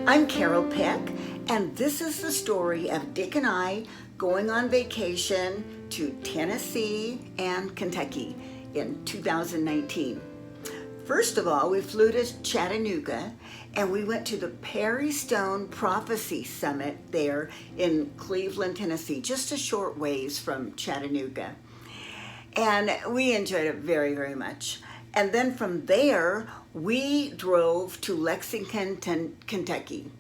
I'm Carol Peck, and this is the story of Dick and I going on vacation to Tennessee and Kentucky in 2019. First of all, we flew to Chattanooga and we went to the Perry Stone Prophecy Summit there in Cleveland, Tennessee, just a short ways from Chattanooga. And we enjoyed it very, very much. And then from there, we drove to Lexington, Kentucky.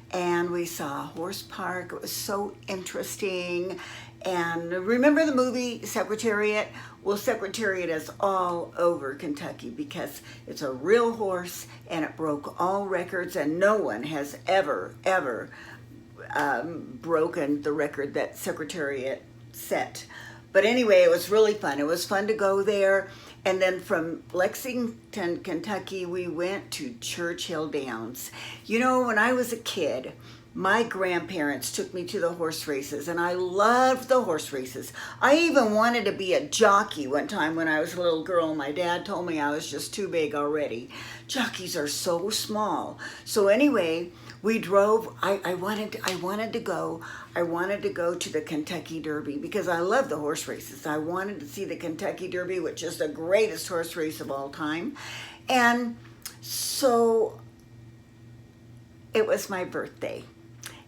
And we saw a horse park. It was so interesting. And remember the movie Secretariat? Well, Secretariat is all over Kentucky because it's a real horse and it broke all records, and no one has ever broken the record that Secretariat set. But anyway, it was really fun. It was fun to go there. And then from Lexington, Kentucky, we went to Churchill Downs. You know, when I was a kid, my grandparents took me to the horse races, and I loved the horse races. I even wanted to be a jockey one time when I was a little girl. My dad told me I was just too big already. Jockeys are so small. So anyway, we drove. I wanted to go to the Kentucky Derby because I love the horse races. I wanted to see the Kentucky Derby, which is the greatest horse race of all time. And so it was my birthday.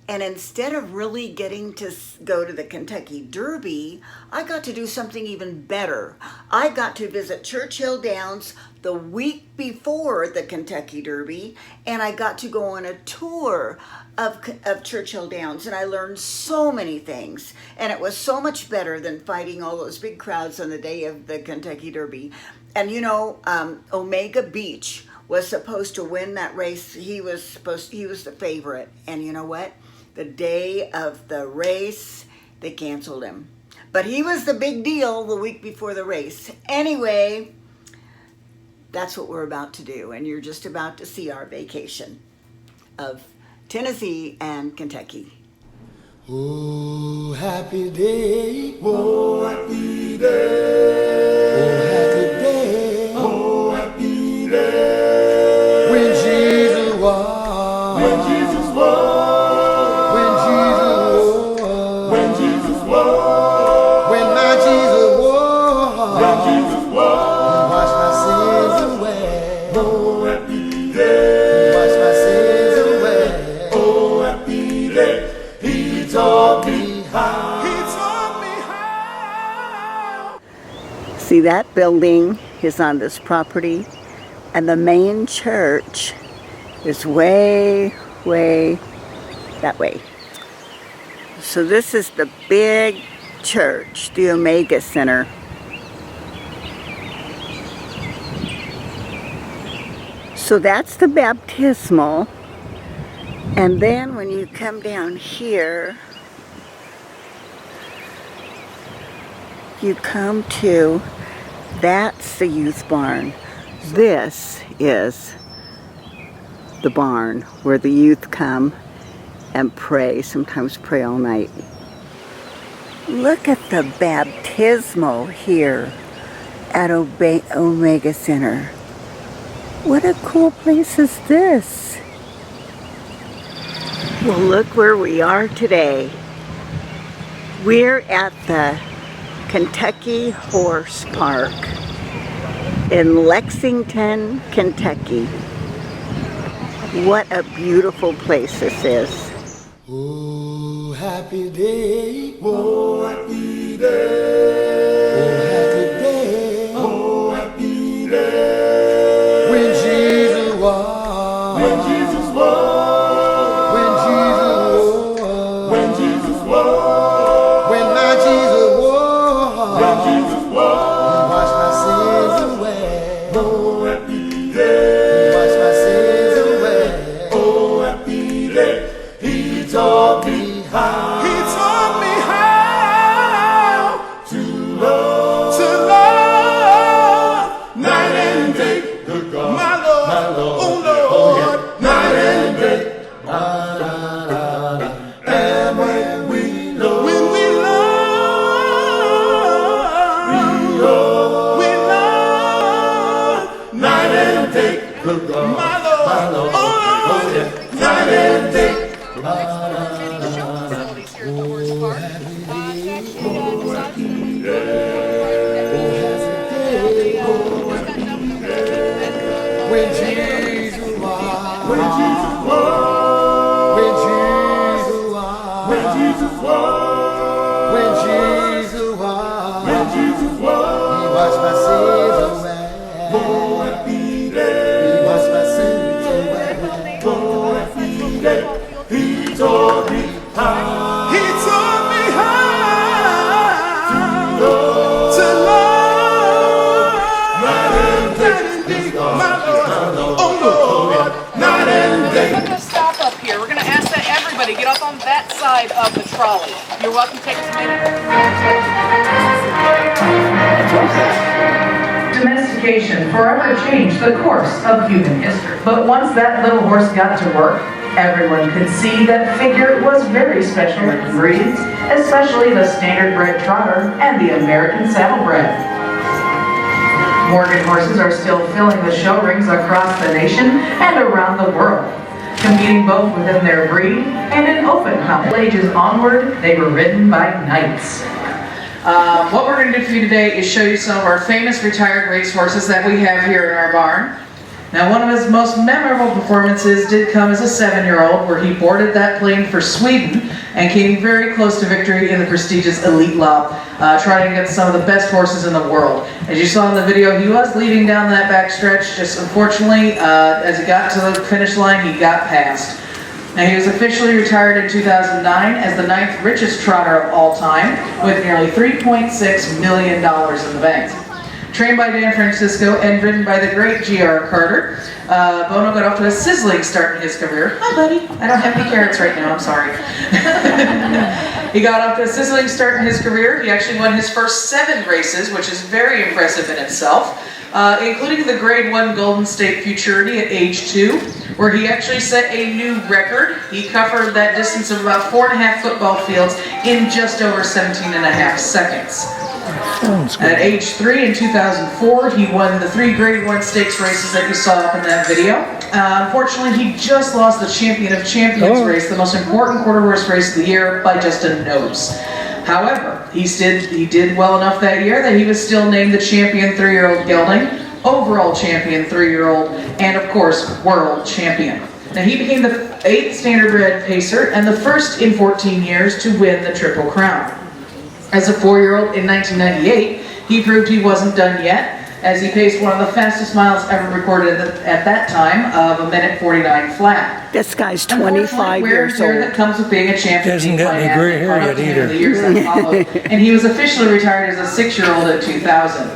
And instead of really getting to go to the Kentucky Derby, I got to do something even better. I got to visit Churchill Downs the week before the Kentucky Derby, and I got to go on a tour of Churchill Downs, and I learned so many things. And it was so much better than fighting all those big crowds on the day of the Kentucky Derby. And you know, Omega Beach was supposed to win that race. He was the favorite. And you know what? The day of the race, they canceled him. But he was the big deal the week before the race. Anyway, that's what we're about to do. And you're just about to see our vacation of Tennessee and Kentucky. Oh, happy day. Oh, happy day. Oh, happy day. Oh, happy day. When Jesus was. When Jesus was. When Jesus was. When Jesus was. When my Jesus was. When Jesus was. He washed my sins away. Oh, happy day. He washed my sins away. Oh, happy day. He taught me how. He taught me how. See, that building is on this property, and the main church is way that way. So this is the big church, the Omega Center. So that's the baptismal. And then when you come down here, you come to, that's the youth barn. This is the barn where the youth come and pray, sometimes pray all night. Look at the baptismal here at Omega Center. What a cool place is this? Well, look where we are today. We're at the Kentucky Horse Park in Lexington, Kentucky. What a beautiful place this is. Oh, happy day. Oh, happy day. Oh, happy day. Oh, happy day. When Jesus was. When Jesus was. When Jesus was. When Jesus was. When my Jesus was. When Jesus was. He washed my sins away. Oh, happy day. He washed my sins away. Oh, happy day. He taught me how. He taught me how. When Jesus walked, he washed my sins away. Oh, happy day. He washed my sins away. Oh, happy day. He taught me how. He taught me how to love. Night and day. My Lord. Oh, Lord. Night and day. We're going to stop up here. We're going to ask that everybody get up on that side of the trolley. You're welcome to take a Domestication forever changed the course of human history. But once that little horse got to work, everyone could see that figure was very special in breeds, especially the standard-bred trotter and the American saddlebred. Morgan horses are still filling the show rings across the nation and around the world, competing both within their breed and in open ages onward. They were ridden by knights. What we're going to do for you today is show you some of our famous retired racehorses that we have here in our barn. Now, one of his most memorable performances did come as a 7-year-old, where he boarded that plane for Sweden and came very close to victory in the prestigious Elite Lob, trotting against some of the best horses in the world. As you saw in the video, he was leading down that back stretch, just unfortunately, as he got to the finish line, he got passed. Now, he was officially retired in 2009 as the 9th richest trotter of all time, with nearly $3.6 million in the bank. Trained by Dan Francisco and ridden by the great G.R. Carter, Bono got off to a sizzling start in his career. Hi, buddy. I don't have any carrots right now. I'm sorry. He got off to a sizzling start in his career. He actually won his first 7 races, which is very impressive in itself, including the Grade 1 Golden State Futurity at age 2, where he actually set a new record. He covered that distance of about 4.5 football fields in just over 17.5 seconds. At age 3 in 2004, he won the 3 Grade 1 stakes races that you saw up in that video. Unfortunately, he just lost the Champion of Champions race, the most important quarter horse race of the year, by just a nose. However, he did well enough that year that he was still named the champion 3-year-old gelding, overall champion 3-year-old, and of course, world champion. Now, he became the 8th standardbred pacer and the first in 14 years to win the Triple Crown. As a 4-year-old in 1998, he proved he wasn't done yet, as he paced one of the fastest miles ever recorded at that time of 1:49 flat. This guy's 25 years old. That comes with being a champion. Hasn't got any gray hair yet either. The years that followed, and he was officially retired as a 6-year-old in 2000.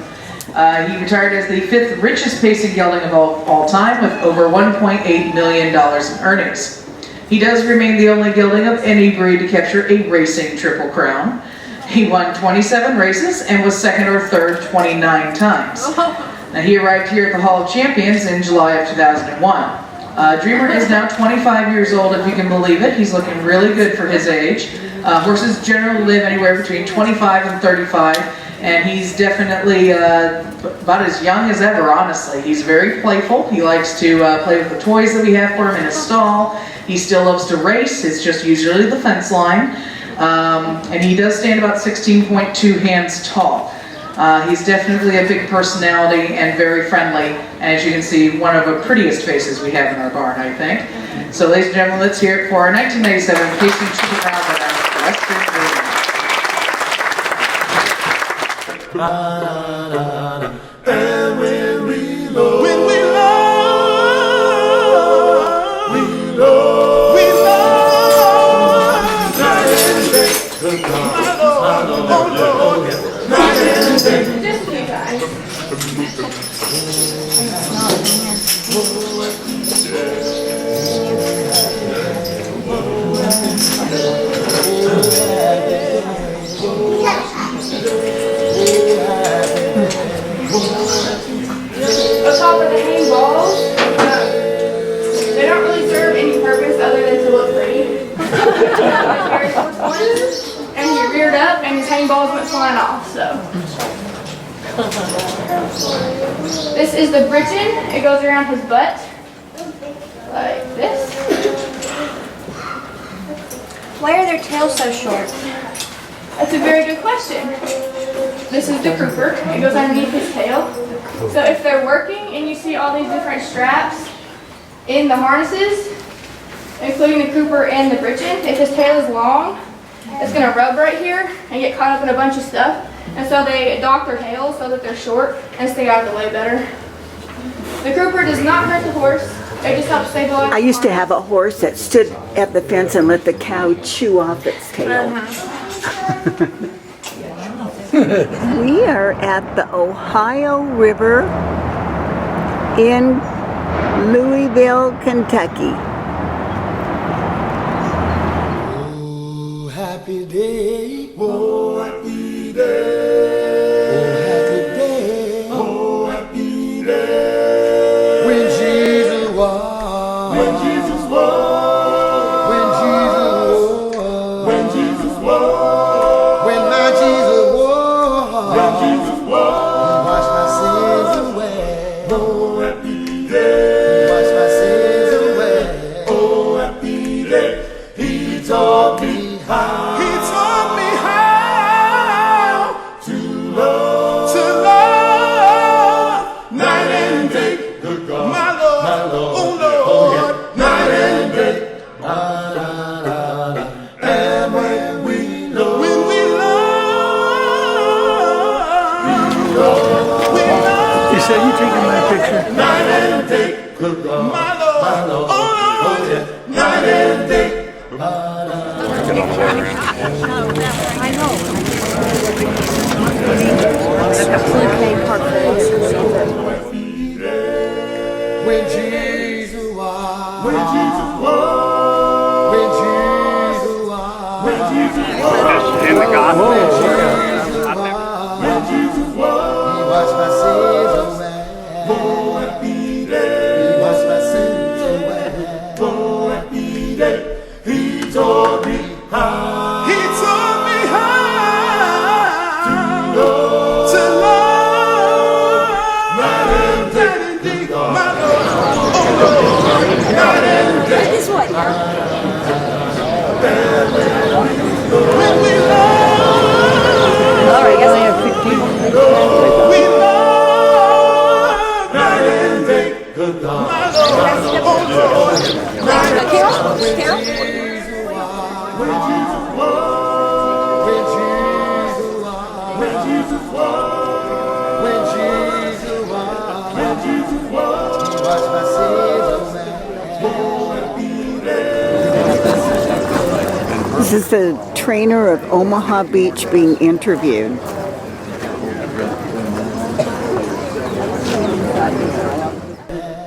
He retired as the 5th richest pacing gelding of all time, with over $1.8 million in earnings. He does remain the only gelding of any breed to capture a racing Triple Crown. He won 27 races and was 2nd or 3rd 29 times. Now, he arrived here at the Hall of Champions in July of 2001. Dreamer is now 25 years old, if you can believe it. He's looking really good for his age. Horses generally live anywhere between 25 and 35, and he's definitely about as young as ever, honestly. He's very playful. He likes to play with the toys that we have for him in his stall. He still loves to race. It's just usually the fence line. And he does stand about 16.2 hands tall. He's definitely a big personality and very friendly, and as you can see, one of the prettiest faces we have in our barn, I think. So ladies and gentlemen, let's hear it for our 1997 Pacing Triple Crown winner, Western Dreamer. And when we love, we love, night and day. Night and day. Just you guys. On top of the hang balls, they don't really serve any purpose other than to look pretty. Like Harris was one, and he reared up, and his hang balls went flying off. So this is the Britain. It goes around his butt like this. Why are their tails so short? That's a very good question. This is the Cooper. It goes underneath his tail. So if they're working and you see all these different straps in the harnesses, including the Cooper and the Britchen, if his tail is long, it's gonna rub right here and get caught up in a bunch of stuff. And so they dock their tails so that they're short and stay out of the way better. The grouper does not hurt the horse. It just helps stabilize. I used to have a horse that stood at the fence and let the cow chew off its tail. We are at the Ohio River in Louisville, Kentucky. Oh, happy day. Oh, happy day. Oh, happy day. Oh, happy day. When Jesus was. When Jesus was. When Jesus was. When Jesus was. When my Jesus was. When Jesus was. He washed my sins away. Oh, happy day. He washed my sins away. Oh, happy day. He taught me how. He taught me how to love night and day. Good God, my Lord, oh Lord, night and day. And when we love, You said you taking my picture? night and day. Good God, my Lord, oh Lord, night and day. When Jesus was. When Jesus was. When Jesus was. When Jesus was. In the gospel. When Jesus was. When Jesus was. He washed my sins away. Oh, happy day. He washed my sins away. Oh, happy day. He taught me how. He taught me how to love night and day. My Lord, oh Lord, night and day. This one, When we love, All right, I guess I have 15. we love night and day. Good God, my Lord, oh Lord, night and day. Carol? When Jesus was, when Jesus was, when Jesus was, when Jesus was, when Jesus was, when Jesus was, He washed my sins away. Oh, happy day. This is the trainer of Omaha Beach being interviewed.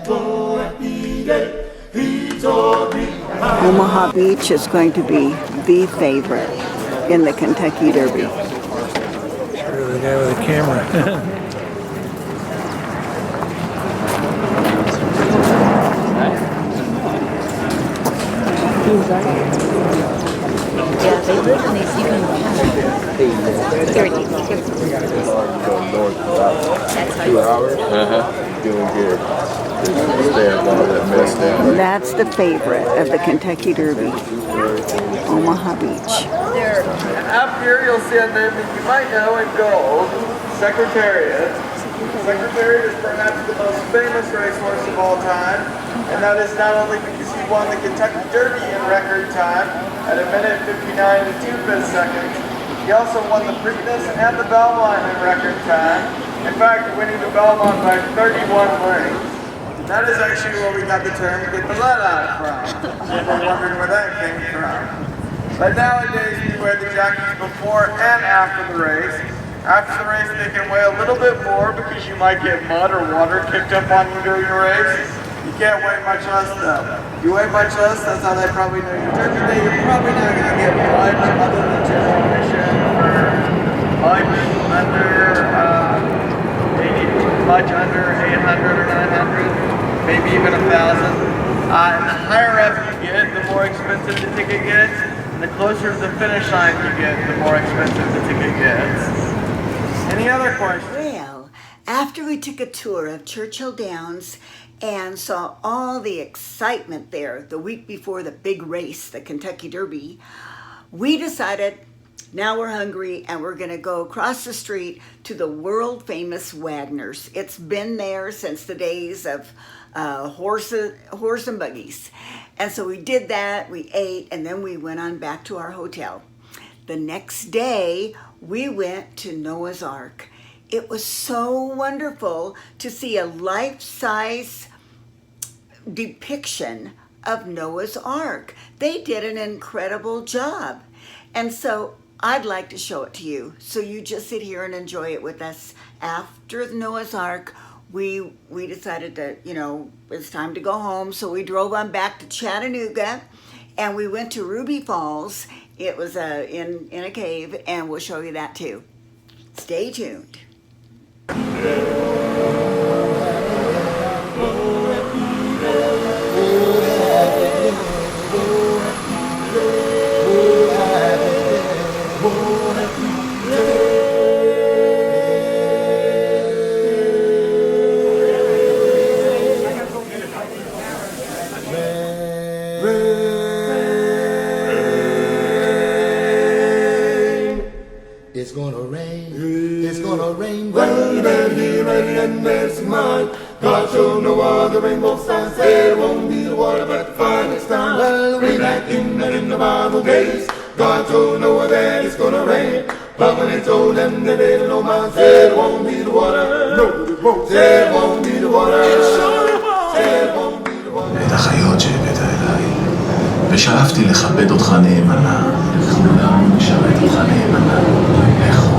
Oh, happy day. He taught me how. Omaha Beach is going to be the favorite in the Kentucky Derby. Sure, the guy with the camera. Yeah, they live in these even. Here it is. That's how you. 2 hours? Doing good. Just stay up all that mess down. That's the favorite of the Kentucky Derby, Omaha Beach. Up here you'll see a name that you might know in gold, Secretariat. Secretariat is perhaps the most famous racehorse of all time, and that is not only because he won the Kentucky Derby in record time at 1:59 and 2/5 seconds, he also won the Preakness and the Belmont in record time, in fact winning the Belmont by 31 lengths. That is actually where we got the term "get the lead out" from. People wondering where that came from. But nowadays we wear the jockeys before and after the race. After the race they can weigh a little bit more because you might get mud or water kicked up on you during the race. You can't weigh much less though. You weigh much less, that's how they probably know your turkey day. You're probably not going to get much other than just commission for much under, maybe much under 800 or 900, maybe even 1,000. And the higher up you get, the more expensive the ticket gets. And the closer to the finish line you get, the more expensive the ticket gets. Any other questions? Well, after we took a tour of Churchill Downs and saw all the excitement there the week before the big race, the Kentucky Derby, we decided now we're hungry and we're going to go across the street to the world famous Wagner's. It's been there since the days of horse and buggies. And so we did that, we ate, and then we went on back to our hotel. The next day, we went to Noah's Ark. It was so wonderful to see a life-size depiction of Noah's Ark. They did an incredible job. And so I'd like to show it to you. So you just sit here and enjoy it with us. After the Noah's Ark, we decided that, it's time to go home. So we drove on back to Chattanooga and we went to Ruby Falls. It was in a cave, and we'll show you that too. Stay tuned. It's gonna rain, rain, and there's mine. God showed no other rainbow sign, said it won't be the water but the finest time. Well, way back in the Bible days, God told Noah that it's gonna rain. But when he told them that they didn't know mine, said it won't be the water. No, it won't. Said it won't be the water. Said it won't be the water. את החיות שהבאת אליי, ושאפתי לכבד אותך נאמנה, לכולם לשרת אותך נאמנה, לכל.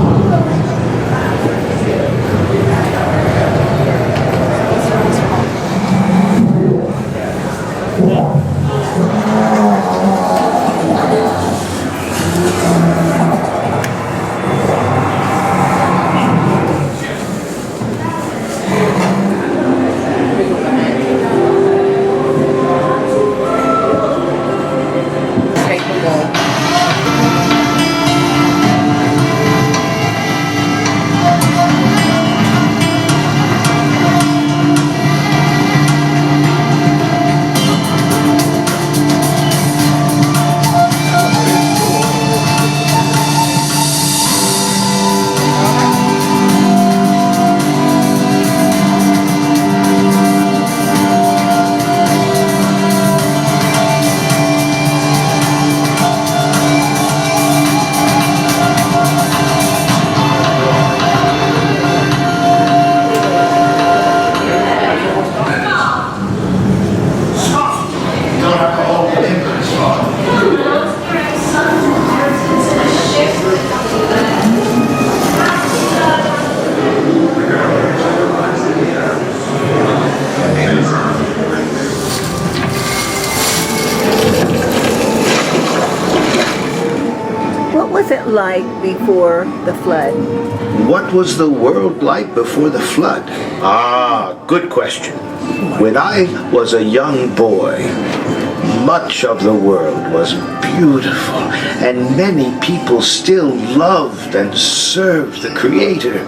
What was it like before the flood? What was the world like before the flood? Ah, good question. When I was a young boy, much of the world was beautiful, and many people still loved and served the Creator.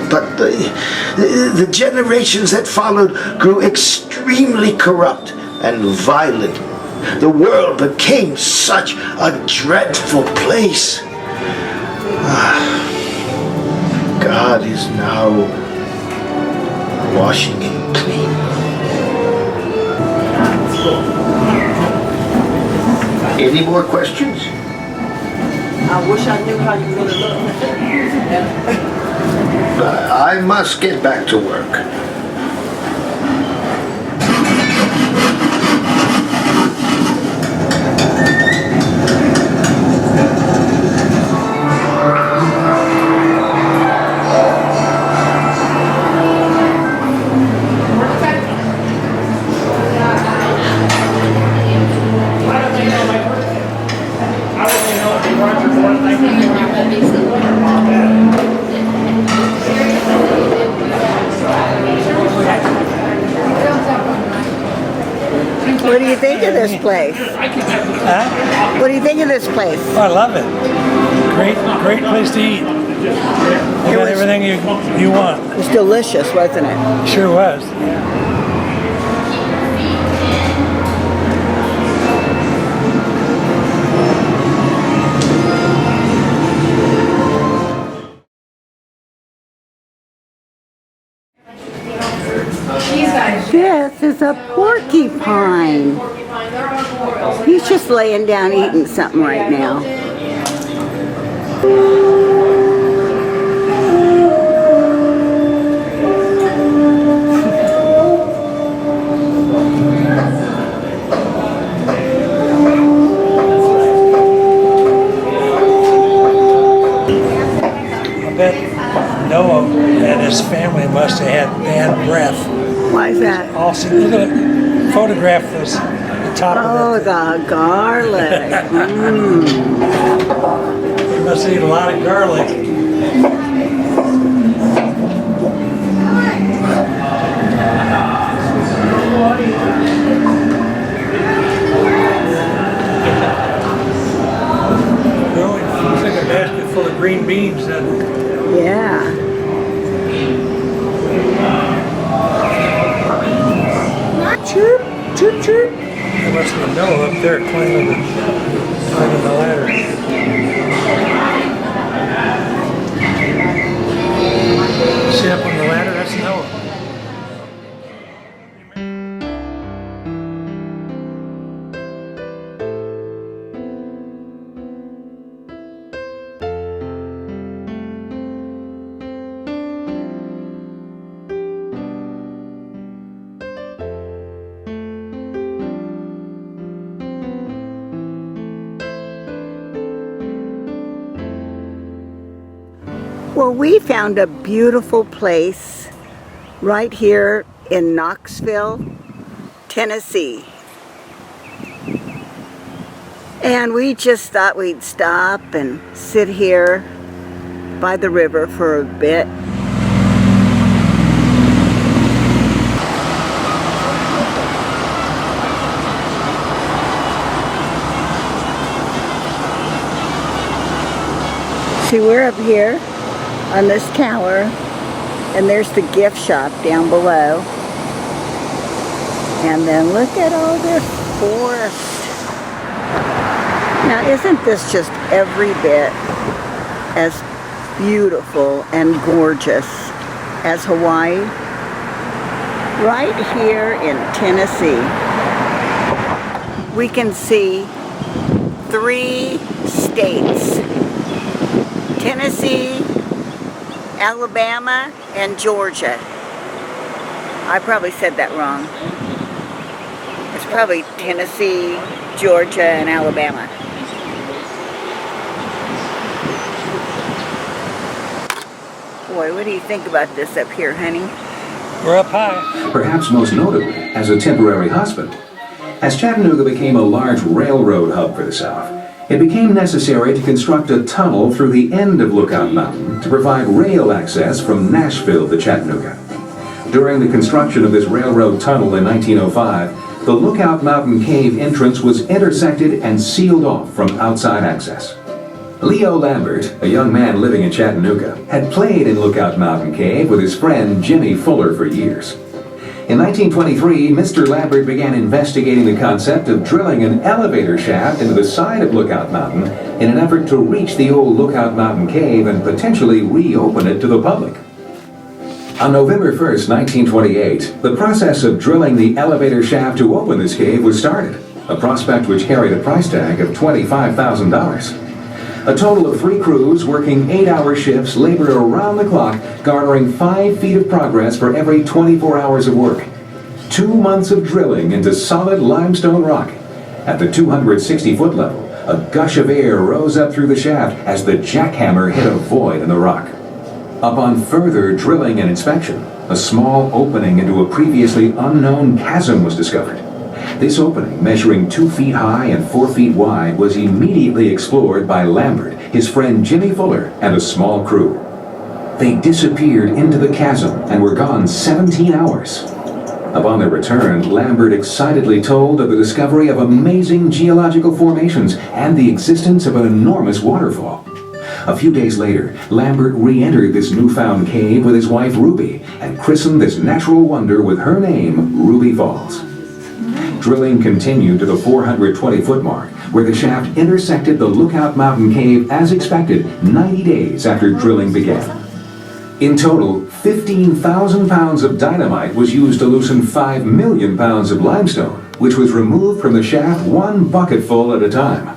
But the generations that followed grew extremely corrupt and violent. The world became such a dreadful place. God is now washing it clean. Any more questions? I wish I knew how you really looked. I must get back to work. What do you think of this place? Huh? What do you think of this place? Oh, I love it. Great place to eat. You got everything you want. It was delicious, wasn't it? Sure was. This is a porcupine. He's just laying down eating something right now. Noah and his family must have had bad breath. Why is that? Also, look at the photograph this, the top Oh, of it. the garlic. He must eat a lot of garlic. Really, looks like a basket full of green beans, doesn't it? Yeah. Chirp, chirp, chirp. There must be Noah up there climbing the ladder. See up on the ladder? That's Noah. Well, we found a beautiful place right here in Knoxville, Tennessee. And we just thought we'd stop and sit here by the river for a bit. See, we're up here on this tower, and there's the gift shop down below. And then look at all this forest. Now, isn't this just every bit as beautiful and gorgeous as Hawaii? Right here in Tennessee, we can see 3 states: Tennessee, Alabama, and Georgia. I probably said that wrong. It's probably Tennessee, Georgia, and Alabama. Boy, what do you think about this up here, honey? We're up high. Perhaps most notably as a temporary hospital. As Chattanooga became a large railroad hub for the South, it became necessary to construct a tunnel through the end of Lookout Mountain to provide rail access from Nashville to Chattanooga. During the construction of this railroad tunnel in 1905, the Lookout Mountain Cave entrance was intersected and sealed off from outside access. Leo Lambert, a young man living in Chattanooga, had played in Lookout Mountain Cave with his friend Jimmy Fuller for years. In 1923, Mr. Lambert began investigating the concept of drilling an elevator shaft into the side of Lookout Mountain in an effort to reach the old Lookout Mountain Cave and potentially reopen it to the public. On November 1st, 1928, the process of drilling the elevator shaft to open this cave was started, a prospect which carried a price tag of $25,000. A total of 3 crews working 8-hour shifts labored around the clock, garnering 5 feet of progress for every 24 hours of work. 2 months of drilling into solid limestone rock. At the 260-foot level, a gush of air rose up through the shaft as the jackhammer hit a void in the rock. Upon further drilling and inspection, a small opening into a previously unknown chasm was discovered. This opening, measuring 2 feet high and 4 feet wide, was immediately explored by Lambert, his friend Jimmy Fuller, and a small crew. They disappeared into the chasm and were gone 17 hours. Upon their return, Lambert excitedly told of the discovery of amazing geological formations and the existence of an enormous waterfall. A few days later, Lambert re-entered this newfound cave with his wife Ruby and christened this natural wonder with her name, Ruby Falls. Drilling continued to the 420-foot mark, where the shaft intersected the Lookout Mountain Cave as expected 90 days after drilling began. In total, 15,000 pounds of dynamite was used to loosen 5 million pounds of limestone, which was removed from the shaft 1 bucketful at a time.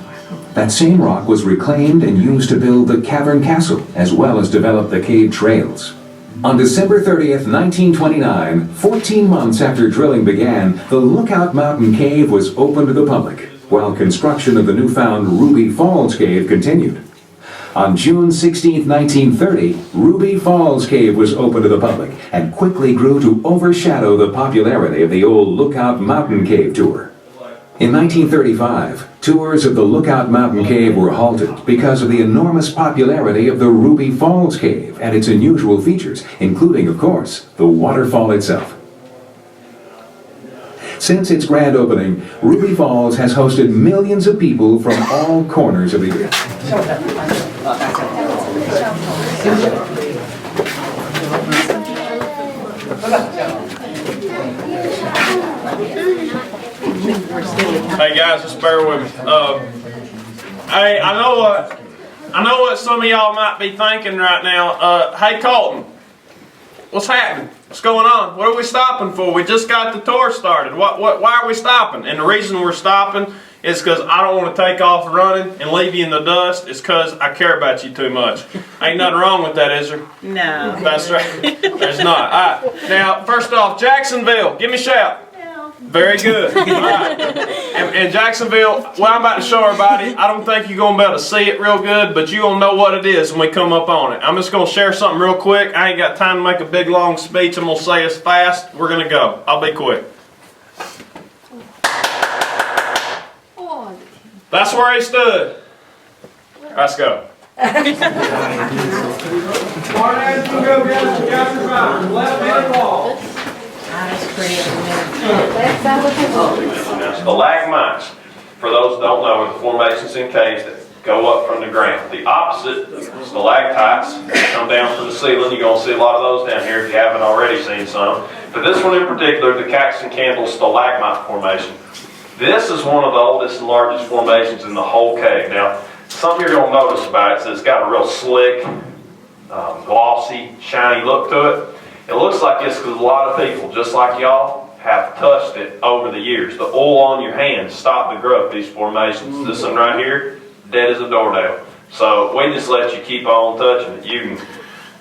That same rock was reclaimed and used to build the Cavern Castle, as well as develop the cave trails. On December 30th, 1929, 14 months after drilling began, the Lookout Mountain Cave was open to the public, while construction of the newfound Ruby Falls Cave continued. On June 16, 1930, Ruby Falls Cave was open to the public and quickly grew to overshadow the popularity of the old Lookout Mountain Cave tour. In 1935, tours of the Lookout Mountain Cave were halted because of the enormous popularity of the Ruby Falls Cave and its unusual features, including, of course, the waterfall itself. Since its grand opening, Ruby Falls has hosted millions of people from all corners of the earth. Hey guys, just bear with me. Hey, I know what some of y'all might be thinking right now. Hey Colton, what's happening? What's going on? What are we stopping for? We just got the tour started. Why are we stopping? And the reason we're stopping is because I don't want to take off running and leave you in the dust. It's because I care about you too much. Ain't nothing wrong with that, is there? No. That's right. There's not. All right. Now, first off, Jacksonville, give me a shout. Very good. All right. And Jacksonville, what I'm about to show everybody, I don't think you're going to be able to see it real good, but you're going to know what it is when we come up on it. I'm just going to share something real quick. I ain't got time to make a big long speech. I'm going to say it fast. We're going to go. I'll be quick. That's where he stood. Let's go. Martin, as you go down to chapter 5, left-handed wall. Stalagmites, for those that don't know, are the formations in caves that go up from the ground. The opposite, stalactites, come down from the ceiling. You're going to see a lot of those down here if you haven't already seen some. But this one in particular, the Caxton Candle Stalagmite Formation. This is one of the oldest and largest formations in the whole cave. Now, something you're going to notice about it is it's got a real slick, glossy, shiny look to it. It looks like this because a lot of people, just like y'all, have touched it over the years. The oil on your hands stop the growth of these formations. This one right here, dead as a doornail. So we just let you keep on touching it. You can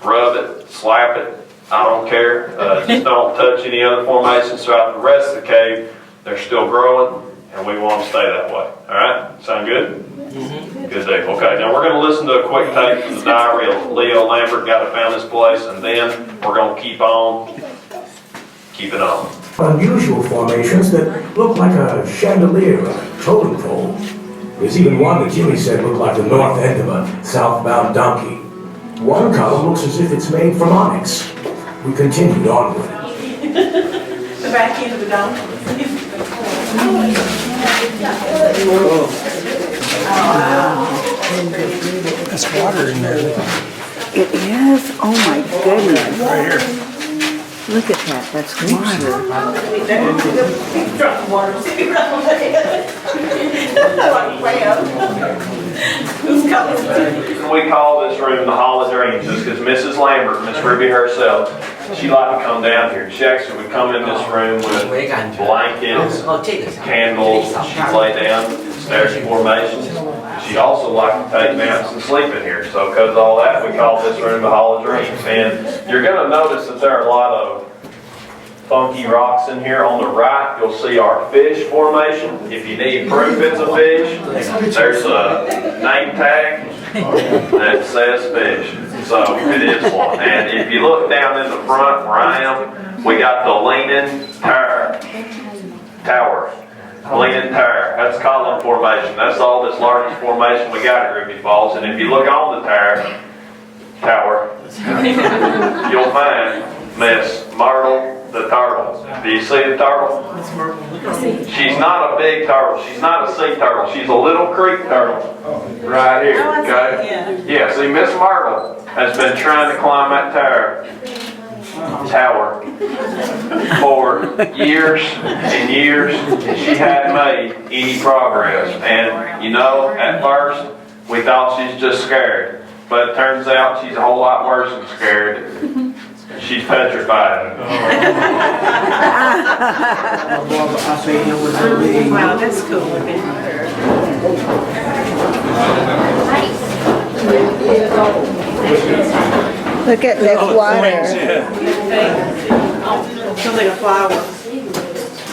rub it, slap it, I don't care. Just don't touch any other formations throughout the rest of the cave. They're still growing, and we want to stay that way. All right? Sound good? Good deal. Okay, now we're going to listen to a quick tape from the diary of Leo Lambert, guy that found this place, and then we're going to keep it on. Unusual formations that look like a chandelier or a totem pole. There's even one that Jimmy said looked like the north end of a southbound donkey. One column looks as if it's made from onyx. We continued onward. The back end of the donkey. That's water in there. It is? Oh my goodness. Right here. Look at that. That's water. We call this room the Hall of Dreams just because Mrs. Lambert, Miss Ruby herself, she liked to come down here. She actually would come in this room with blankets, candles, she'd lay down, stairs formations. She'd also like to take naps and sleep in here. So because of all that, we call this room the Hall of Dreams. And you're going to notice that there are a lot of funky rocks in here. On the right, you'll see our fish formation. If you need proof it's a fish, there's a name tag that says fish. So it is one. And if you look down in the front where I am, we got the Leaning Tower. Leaning Tower. That's column formation. That's the oldest, largest formation we got at Ruby Falls. And if you look on the tower, you'll find Miss Myrtle the turtle. Do you see the turtle? She's not a big turtle. She's not a sea turtle. She's a little creek turtle. Right here. Okay? Yeah, see, Miss Myrtle has been trying to climb that tower for years and years, and she hadn't made any progress. And you know, at first we thought she's just scared, but it turns out she's a whole lot worse than scared. She's petrified. Wow, that's cool looking. Look at this water. Sounds like a flower.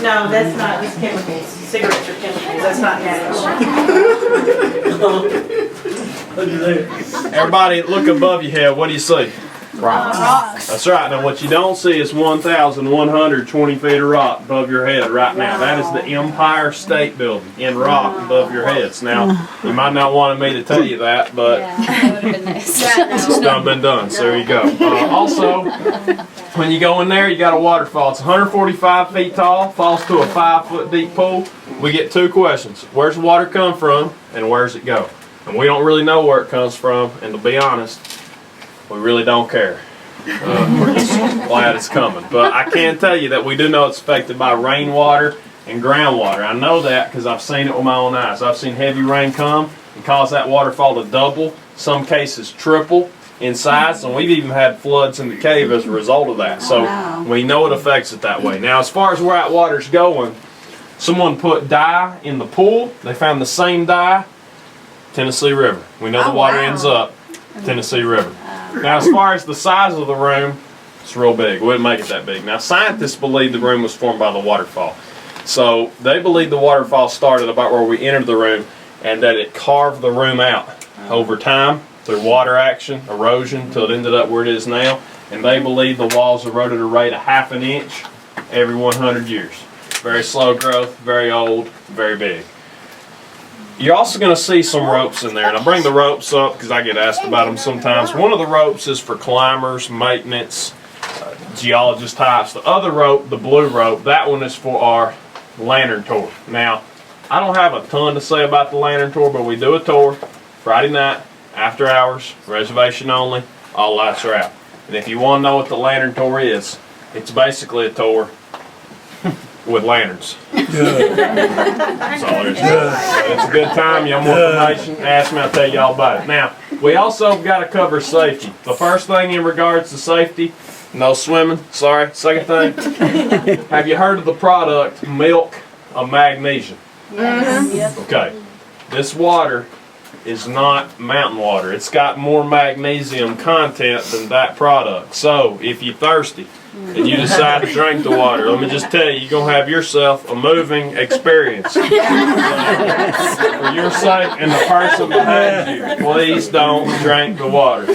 No, that's not, it's chemicals. Cigarettes are chemicals, that's not natural. Everybody look above your head, what do you see? Rocks. That's right. Now what you don't see is 1,120 feet of rock above your head right now. That is the Empire State Building in rock above your heads. Now, you might not want me to tell you that, but it's done been done. So there you go. Also, when you go in there, you got a waterfall. It's 145 feet tall, falls to a 5-foot deep pool. We get 2 questions. Where's the water come from and where's it go? And we don't really know where it comes from, and to be honest, we really don't care. We're just glad it's coming. But I can tell you that we do know it's affected by rainwater and groundwater. I know that because I've seen it with my own eyes. I've seen heavy rain come and cause that waterfall to double, some cases triple in size, and we've even had floods in the cave as a result of that. So we know it affects it that way. Now, as far as where that water's going, someone put dye in the pool. They found the same dye, Tennessee River. We know the water ends up Tennessee River. Now, as far as the size of the room, it's real big. We wouldn't make it that big. Now, scientists believe the room was formed by the waterfall. So they believe the waterfall started about where we entered the room and that it carved the room out over time through water action, erosion, until it ended up where it is now. And they believe the walls eroded at a rate of ½ an inch every 100 years. Very slow growth, very old, very big. You're also going to see some ropes in there, and I bring the ropes up because I get asked about them sometimes. One of the ropes is for climbers, maintenance, geologist types. The other rope, the blue rope, that one is for our lantern tour. Now, I don't have a ton to say about the lantern tour, but we do a tour Friday night, after hours, reservation only, all lights are out. And if you want to know what the lantern tour is, it's basically a tour with lanterns. That's all there is. It's a good time. You want more information? Ask me, I'll tell you all about it. Now, we also got to cover safety. The first thing in regards to safety, no swimming. Sorry. Second thing, have you heard of the product milk of magnesium? Yes. Okay. This water is not mountain water. It's got more magnesium content than that product. So, if you're thirsty and you decide to drink the water, let me just tell you, you're going to have yourself a moving experience. For your sake and the person behind you, please don't drink the water.